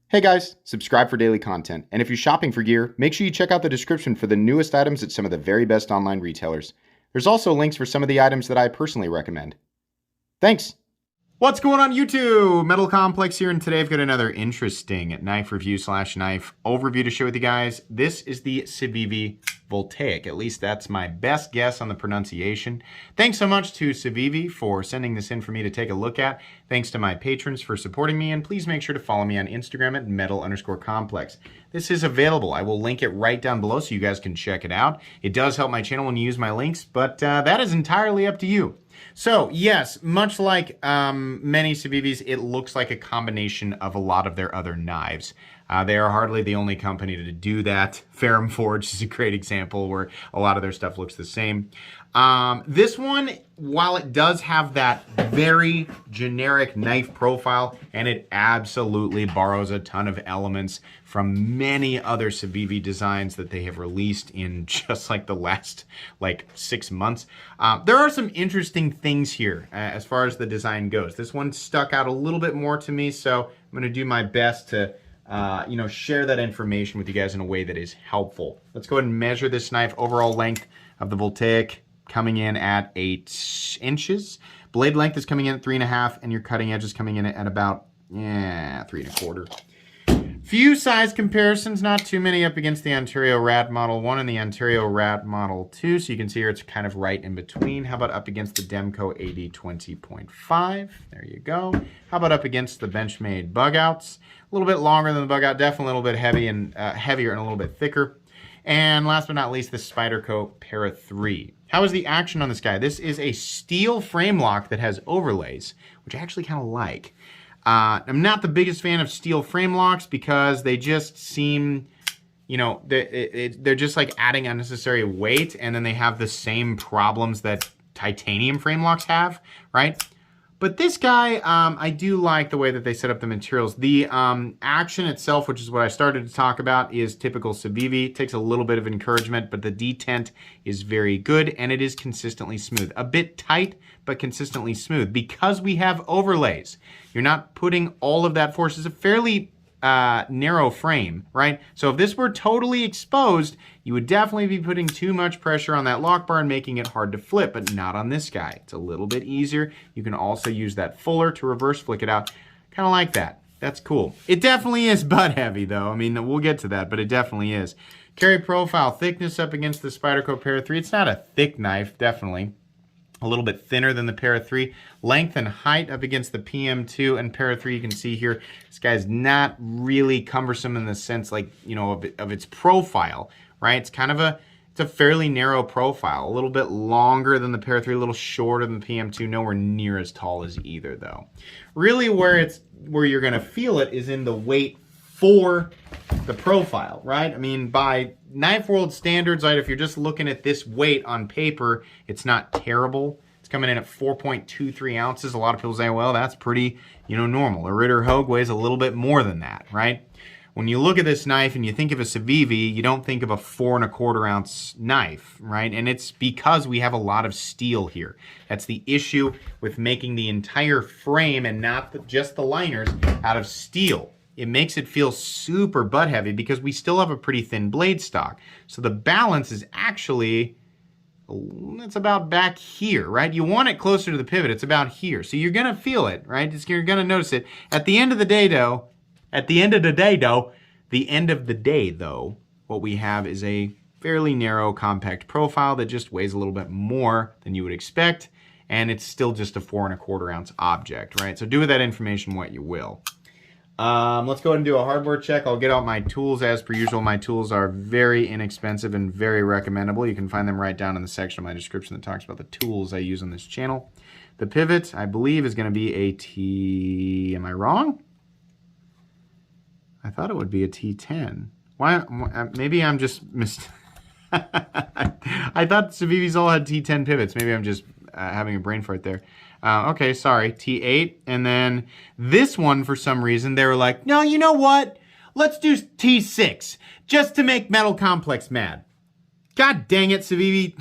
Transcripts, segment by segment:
Hey guys, subscribe for daily content. And if you're shopping for gear, make sure you check out the description for the newest items at some of the very best online retailers. There's also links for some of the items that I personally recommend. Thanks! What's going on YouTube? Metal Complex here, and today I've got another interesting knife review / knife overview to share with you guys. This is the Civivi Voltaic. At least that's my best guess on the pronunciation. Thanks so much to Civivi for sending this in for me to take a look at. Thanks to my patrons for supporting me, and please make sure to follow me on Instagram at metal_complex. This is available. I will link it right down below so you guys can check it out. It does help my channel when you use my links, but that is entirely up to you. So yes, much like many Civivis, it looks like a combination of a lot of their other knives. They are hardly the only company to do that. Ferrum Forge is a great example where a lot of their stuff looks the same. This one, while it does have that very generic knife profile, and it absolutely borrows a ton of elements from many other Civivi designs that they have released in just like the last 6 months, there are some interesting things here as far as the design goes. This one stuck out a little bit more to me, so I'm going to do my best to share that information with you guys in a way that is helpful. Let's go ahead and measure this knife. Overall length of the Voltaic coming in at 8 inches. Blade length is coming in at 3.5, and your cutting edge is coming in at about 3.25. Few size comparisons, not too many up against the Ontario Rad Model 1 and the Ontario Rad Model 2. So you can see here it's kind of right in between. How about up against the Demco AD 20.5? There you go. How about up against the Benchmade Bug Outs? A little bit longer than the Bug Out, definitely a little bit heavier and a little bit thicker. And last but not least, the Spyderco Para 3. How is the action on this guy? This is a steel frame lock that has overlays, which I actually kind of like. I'm not the biggest fan of steel frame locks because they just seem, they're just like adding unnecessary weight, and then they have the same problems that titanium frame locks have, right? But this guy, I do like the way that they set up the materials. The action itself, which is what I started to talk about, is typical Civivi. It takes a little bit of encouragement, but the detent is very good, and it is consistently smooth. A bit tight, but consistently smooth. Because we have overlays, you're not putting all of that force. It's a fairly narrow frame, right? So if this were totally exposed, you would definitely be putting too much pressure on that lock bar and making it hard to flip, but not on this guy. It's a little bit easier. You can also use that fuller to reverse flick it out. Kind of like that. That's cool. It definitely is butt heavy though. I mean, we'll get to that, but it definitely is. Carry profile, thickness up against the Spyderco Para 3. It's not a thick knife, definitely. A little bit thinner than the Para 3. Length and height up against the PM2 and Para 3. You can see here, this guy's not really cumbersome in the sense of its profile, right? It's kind of it's a fairly narrow profile. A little bit longer than the Para 3, a little shorter than the PM2, nowhere near as tall as either though. Really where you're gonna feel it is in the weight for the profile, right? I mean, by knife world standards, right, if you're just looking at this weight on paper, it's not terrible. It's coming in at 4.23 ounces. A lot of people say, well, that's pretty, normal. A Ritter Hogue weighs a little bit more than that, right? When you look at this knife and you think of a Civivi, you don't think of a 4.25 ounce knife, right? And it's because we have a lot of steel here. That's the issue with making the entire frame and not just the liners out of steel. It makes it feel super butt heavy because we still have a pretty thin blade stock. So the balance is actually, it's about back here, right? You want it closer to the pivot. It's about here. So you're gonna feel it, right? You're gonna notice it. At the end of the day though, what we have is a fairly narrow, compact profile that just weighs a little bit more than you would expect. And it's still just a 4.25 ounce object, right? So do with that information what you will. Let's go ahead and do a hardware check. I'll get out my tools as per usual. My tools are very inexpensive and very recommendable. You can find them right down in the section of my description that talks about the tools I use on this channel. The pivot, I believe, is going to be a T... Am I wrong? I thought it would be a T10. Why? Maybe I'm just I thought Civivis all had T10 pivots. Maybe I'm just having a brain fart there. Okay, sorry, T8. And then this one, for some reason, they were like, no, you know what? Let's do T6, just to make Metal Complex mad. God dang it, Civivi.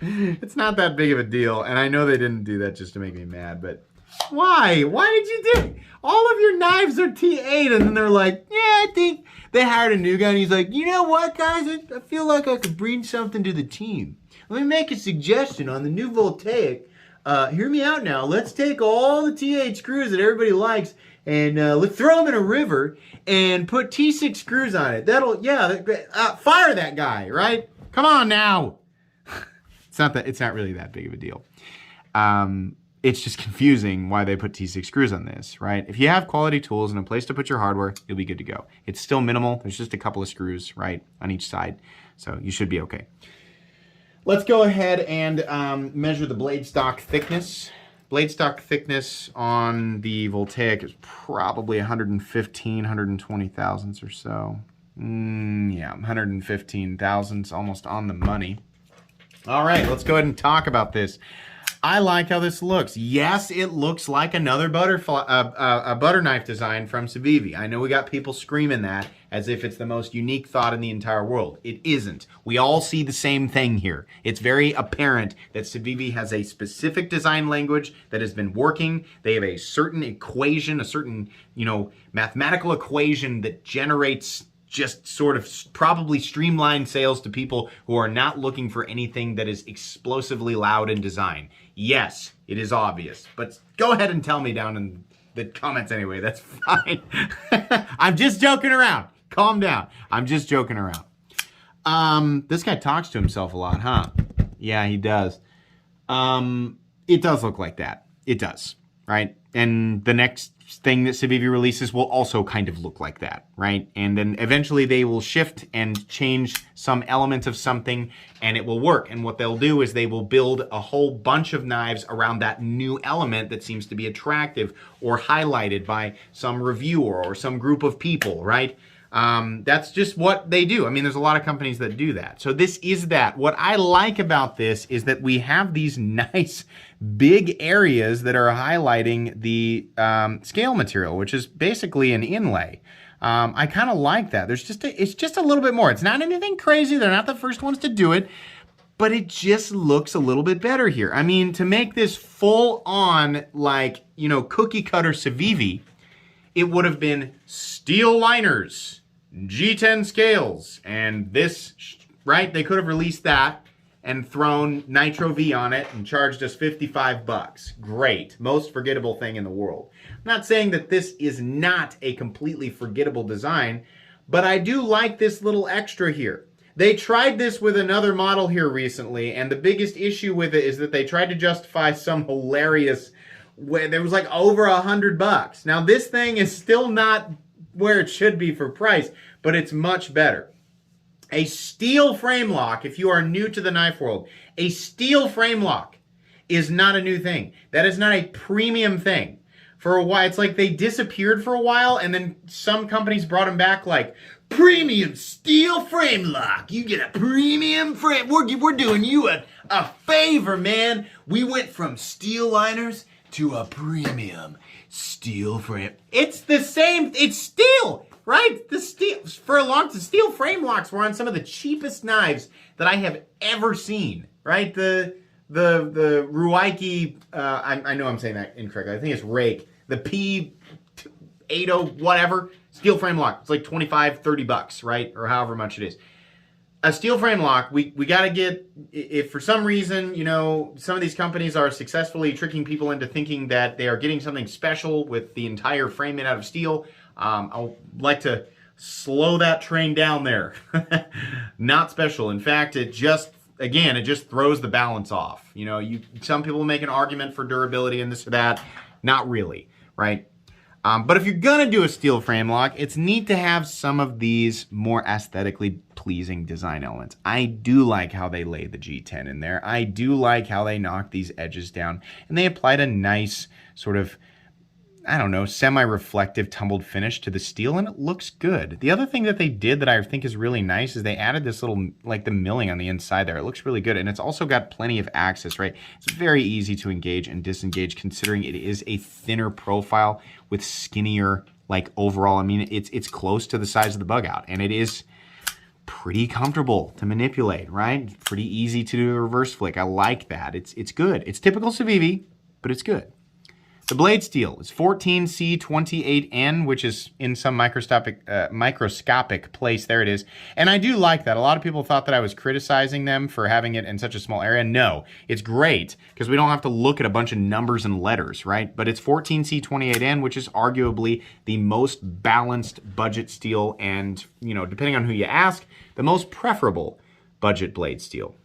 It's not that big of a deal, and I know they didn't do that just to make me mad, but Why? Why did you do? All of your knives are T8, and then they're like, yeah, I think they hired a new guy, and he's like, you know what, guys? I feel like I could bring something to the team. Let me make a suggestion on the new Voltaic. Hear me out now. Let's take all the T8 screws that everybody likes, and let's throw them in a river and put T6 screws on it. Fire that guy, right? Come on now. It's not really that big of a deal. It's just confusing why they put T6 screws on this, right? If you have quality tools and a place to put your hardware, you'll be good to go. It's still minimal. There's just a couple of screws, right, on each side. So you should be okay. Let's go ahead and measure the blade stock thickness. Blade stock thickness on the Voltaic is probably 115, 120 thousandths or so. Yeah, 115 thousandths, almost on the money. All right, let's go ahead and talk about this. I like how this looks. Yes, it looks like another butter knife design from Civivi. I know we got people screaming that as if it's the most unique thought in the entire world. It isn't. We all see the same thing here. It's very apparent that Civivi has a specific design language that has been working. They have a certain equation, a certain, mathematical equation that generates just sort of probably streamlined sales to people who are not looking for anything that is explosively loud in design. Yes, it is obvious, but go ahead and tell me down in the comments anyway. That's fine. I'm just joking around. Calm down. I'm just joking around. This guy talks to himself a lot, huh? Yeah, he does. It does look like that. It does, right? And the next thing that Civivi releases will also kind of look like that, right? And then eventually they will shift and change some element of something and it will work. And what they'll do is they will build a whole bunch of knives around that new element that seems to be attractive or highlighted by some reviewer or some group of people, right? That's just what they do. I mean, there's a lot of companies that do that. So this is that. What I like about this is that we have these nice big areas that are highlighting the scale material, which is basically an inlay. I kind of like that. It's just a little bit more. It's not anything crazy. They're not the first ones to do it, but it just looks a little bit better here. I mean, to make this full on, like, cookie cutter Civivi, it would have been steel liners, G10 scales, and this, right? They could have released that and thrown Nitro V on it and charged us $55. Great. Most forgettable thing in the world. I'm not saying that this is not a completely forgettable design, but I do like this little extra here. They tried this with another model here recently, and the biggest issue with it is that they tried to justify some hilarious, there was like over $100. Now this thing is still not where it should be for price, but it's much better. A steel frame lock, if you are new to the knife world, a steel frame lock is not a new thing. That is not a premium thing. For a while, it's like they disappeared for a while, and then some companies brought them back like, premium steel frame lock. You get a premium frame. We're doing you a favor, man. We went from steel liners to a premium steel frame. It's the same. It's steel, right? The steel frame locks were on some of the cheapest knives that I have ever seen, right? The Ruaiki, I know I'm saying that incorrectly. I think it's Rake. The P80 whatever steel frame lock. It's like $25-$30, right? Or however much it is. A steel frame lock, we got to get, if for some reason, some of these companies are successfully tricking people into thinking that they are getting something special with the entire frame made out of steel, I'd like to slow that train down there. Not special. In fact, it just throws the balance off. Some people make an argument for durability and this or that. Not really, right? But if you're going to do a steel frame lock, it's neat to have some of these more aesthetically pleasing design elements. I do like how they lay the G10 in there. I do like how they knock these edges down. And they applied a nice sort of, semi-reflective tumbled finish to the steel, and it looks good. The other thing that they did that I think is really nice is they added this little, like the milling on the inside there. It looks really good, and it's also got plenty of access, right? It's very easy to engage and disengage considering it is a thinner profile with skinnier, like overall, it's close to the size of the bug out, and it is pretty comfortable to manipulate, right? Pretty easy to do a reverse flick. I like that. It's good. It's typical Civivi, but it's good. The blade steel is 14C28N, which is in some microscopic place. There it is. And I do like that. A lot of people thought that I was criticizing them for having it in such a small area. No, it's great because we don't have to look at a bunch of numbers and letters, right? But it's 14C28N, which is arguably the most balanced budget steel and, you know, depending on who you ask, the most preferable budget blade steel.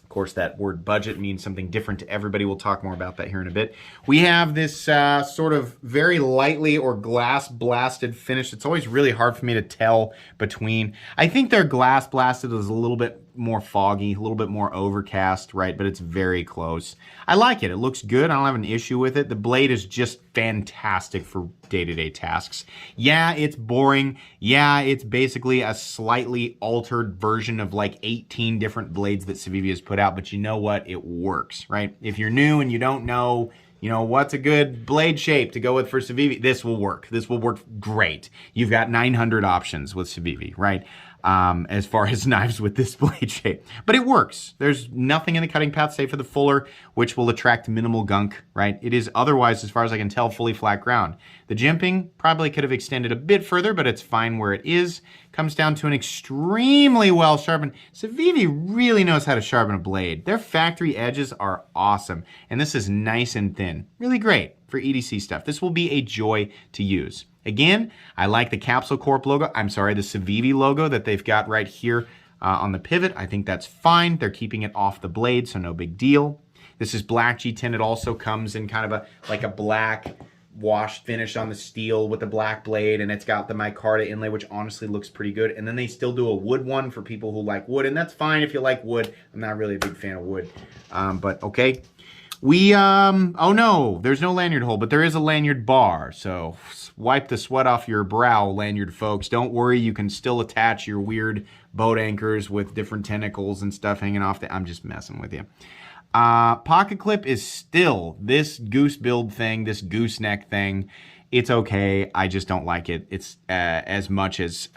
Of course, that word budget means something different to everybody. We'll talk more about that here in a bit. We have this sort of very lightly or glass blasted finish. It's always really hard for me to tell between. I think their glass blasted is a little bit more foggy, a little bit more overcast, right? But it's very close. I like it. It looks good. I don't have an issue with it. The blade is just fantastic for day-to-day tasks. Yeah, it's boring. Yeah, it's basically a slightly altered version of like 18 different blades that Civivi has put out, but you know what? It works, right? If you're new and you don't know, you know, what's a good blade shape to go with for Civivi, this will work. This will work great. You've got 900 options with Civivi, right? As far as knives with this blade shape. But it works. There's nothing in the cutting path save for the fuller, which will attract minimal gunk, right? It is otherwise, as far as I can tell, fully flat ground. The jimping probably could have extended a bit further, but it's fine where it is. Comes down to an extremely well sharpened. Civivi really knows how to sharpen a blade. Their factory edges are awesome. And this is nice and thin. Really great for EDC stuff. This will be a joy to use. Again, I like the Capsule Corp logo. I'm sorry, the Civivi logo that they've got right here on the pivot. I think that's fine. They're keeping it off the blade, so no big deal. This is black G10. It also comes in kind of like a black washed finish on the steel with the black blade, and it's got the micarta inlay, which honestly looks pretty good. And then they still do a wood one for people who like wood, and that's fine if you like wood. I'm not really a big fan of wood, but okay. Oh no, there's no lanyard hole, but there is a lanyard bar. So wipe the sweat off your brow, lanyard folks. Don't worry, you can still attach your weird boat anchors with different tentacles and stuff hanging off. I'm just messing with you. Pocket clip is still this goose build thing, this gooseneck thing. It's okay. I just don't like it. It's as much as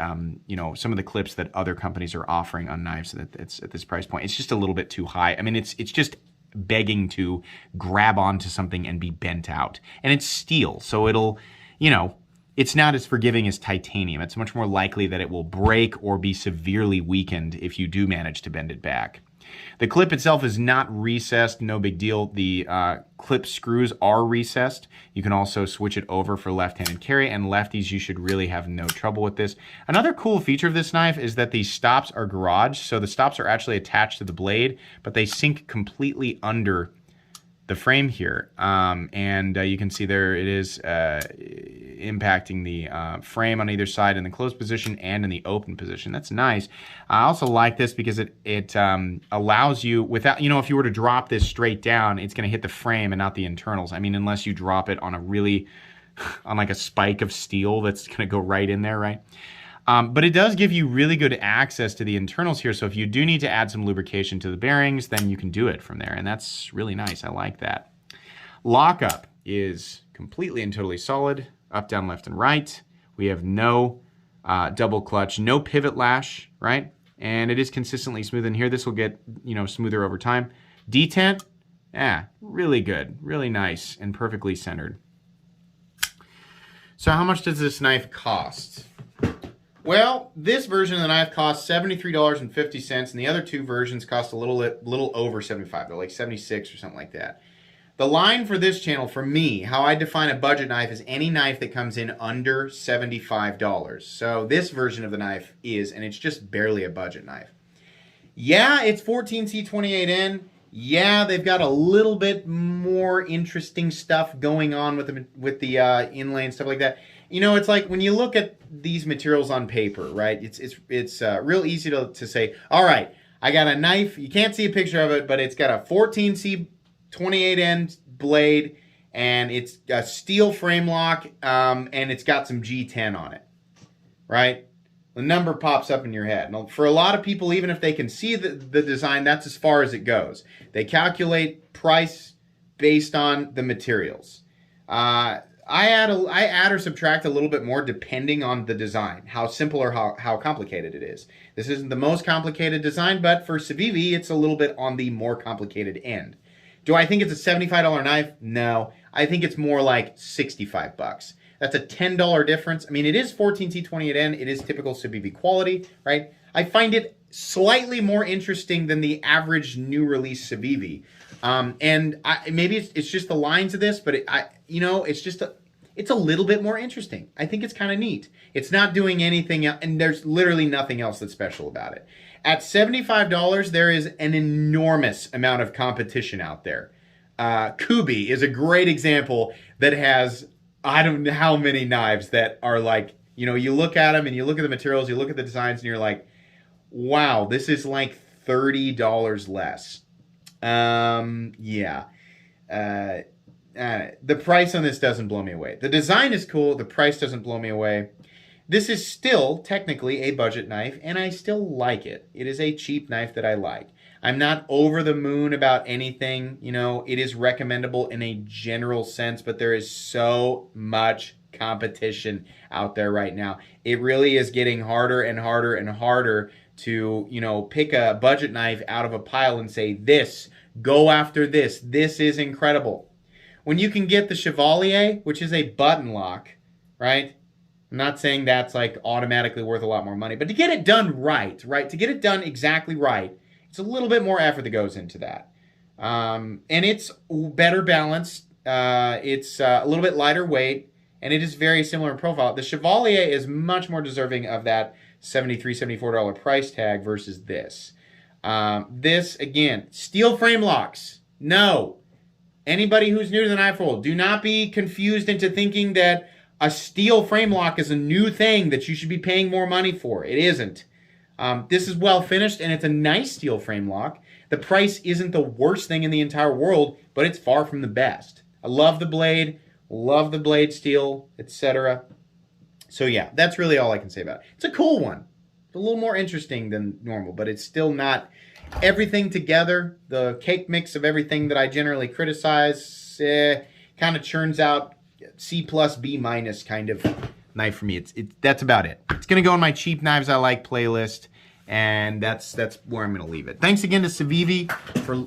you know, some of the clips that other companies are offering on knives that's at this price point. It's just a little bit too high. I mean, it's just begging to grab onto something and be bent out. And it's steel, so it'll, you know, it's not as forgiving as titanium. It's much more likely that it will break or be severely weakened if you do manage to bend it back. The clip itself is not recessed, no big deal. The clip screws are recessed. You can also switch it over for left-handed carry, and lefties, you should really have no trouble with this. Another cool feature of this knife is that these stops are garaged, so the stops are actually attached to the blade, but they sink completely under the frame here, and you can see there it is impacting the frame on either side in the closed position and in the open position. That's nice. I also like this because it allows you, without, you know, if you were to drop this straight down, it's going to hit the frame and not the internals. I mean, unless you drop it on a really, on like a spike of steel that's going to go right in there, right? But it does give you really good access to the internals here. So if you do need to add some lubrication to the bearings, then you can do it from there. And that's really nice. I like that. Lockup is completely and totally solid. Up, down, left, and right. We have no double clutch, no pivot lash, right? And it is consistently smooth in here. This will get, you know, smoother over time. Detent, yeah, really good. Really nice and perfectly centered. So how much does this knife cost? Well, this version of the knife costs $73.50, and the other two versions cost a little over $75. They're like $76 or something like that. The line for this channel, for me, how I define a budget knife is any knife that comes in under $75. So this version of the knife is, and it's just barely a budget knife. Yeah, it's 14C28N. Yeah, they've got a little bit more interesting stuff going on with the inlay and stuff like that. You know, it's like when you look at these materials on paper, right? It's real easy to say, all right, I got a knife. You can't see a picture of it, but it's got a 14C28N blade, and it's a steel frame lock, and it's got some G10 on it, right? The number pops up in your head. Now, for a lot of people, even if they can see the design, that's as far as it goes. They calculate price based on the materials. I add or subtract a little bit more depending on the design, how simple or how complicated it is. This isn't the most complicated design, but for Civivi, it's a little bit on the more complicated end. Do I think it's a $75 knife? No. I think it's more like $65. That's a $10 difference. I mean, it is 14T28N. It is typical Civivi quality, right? I find it slightly more interesting than the average new release Civivi. Maybe it's just the lines of this, but it's a little bit more interesting. I think it's kind of neat. It's not doing anything, and there's literally nothing else that's special about it. At $75, there is an enormous amount of competition out there. Kubi is a great example that has, I don't know how many knives that are like, you look at them and you look at the materials, you look at the designs, and you're like, wow, this is like $30 less. The price on this doesn't blow me away. The design is cool. The price doesn't blow me away. This is still technically a budget knife, and I still like it. It is a cheap knife that I like. I'm not over the moon about anything. It is recommendable in a general sense, but there is so much competition out there right now. It really is getting harder and harder and harder to, pick a budget knife out of a pile and say, go after this. This is incredible. When you can get the Chevalier, which is a button lock, right? I'm not saying that's like automatically worth a lot more money, but to get it done right? To get it done exactly right, it's a little bit more effort that goes into that. And it's better balanced. It's a little bit lighter weight, and it is very similar in profile. The Chevalier is much more deserving of that $73, $74 price tag versus this. This, again, steel frame locks. No. Anybody who's new to the knife world, do not be confused into thinking that a steel frame lock is a new thing that you should be paying more money for. It isn't. This is well finished, and it's a nice steel frame lock. The price isn't the worst thing in the entire world, but it's far from the best. I love the blade steel, etc. So yeah, that's really all I can say about it. It's a cool one. It's a little more interesting than normal, but it's still not everything together. The cake mix of everything that I generally criticize kind of churns out C+, B- kind of knife for me. That's about it. It's going to go in my cheap knives I like playlist, and that's where I'm going to leave it. Thanks again to Civivi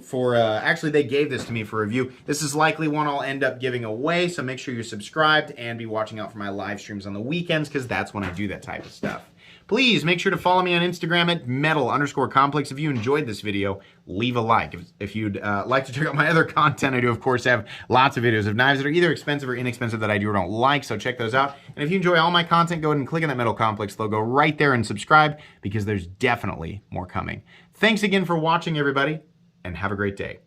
for actually they gave this to me for review. This is likely one I'll end up giving away, so make sure you're subscribed and be watching out for my live streams on the weekends, because that's when I do that type of stuff. Please make sure to follow me on Instagram at metal_complex. If you enjoyed this video, leave a like. If you'd like to check out my other content, I do, of course, have lots of videos of knives that are either expensive or inexpensive that I do or don't like, so check those out. And if you enjoy all my content, go ahead and click on that Metal Complex logo right there and subscribe, because there's definitely more coming. Thanks again for watching, everybody, and have a great day.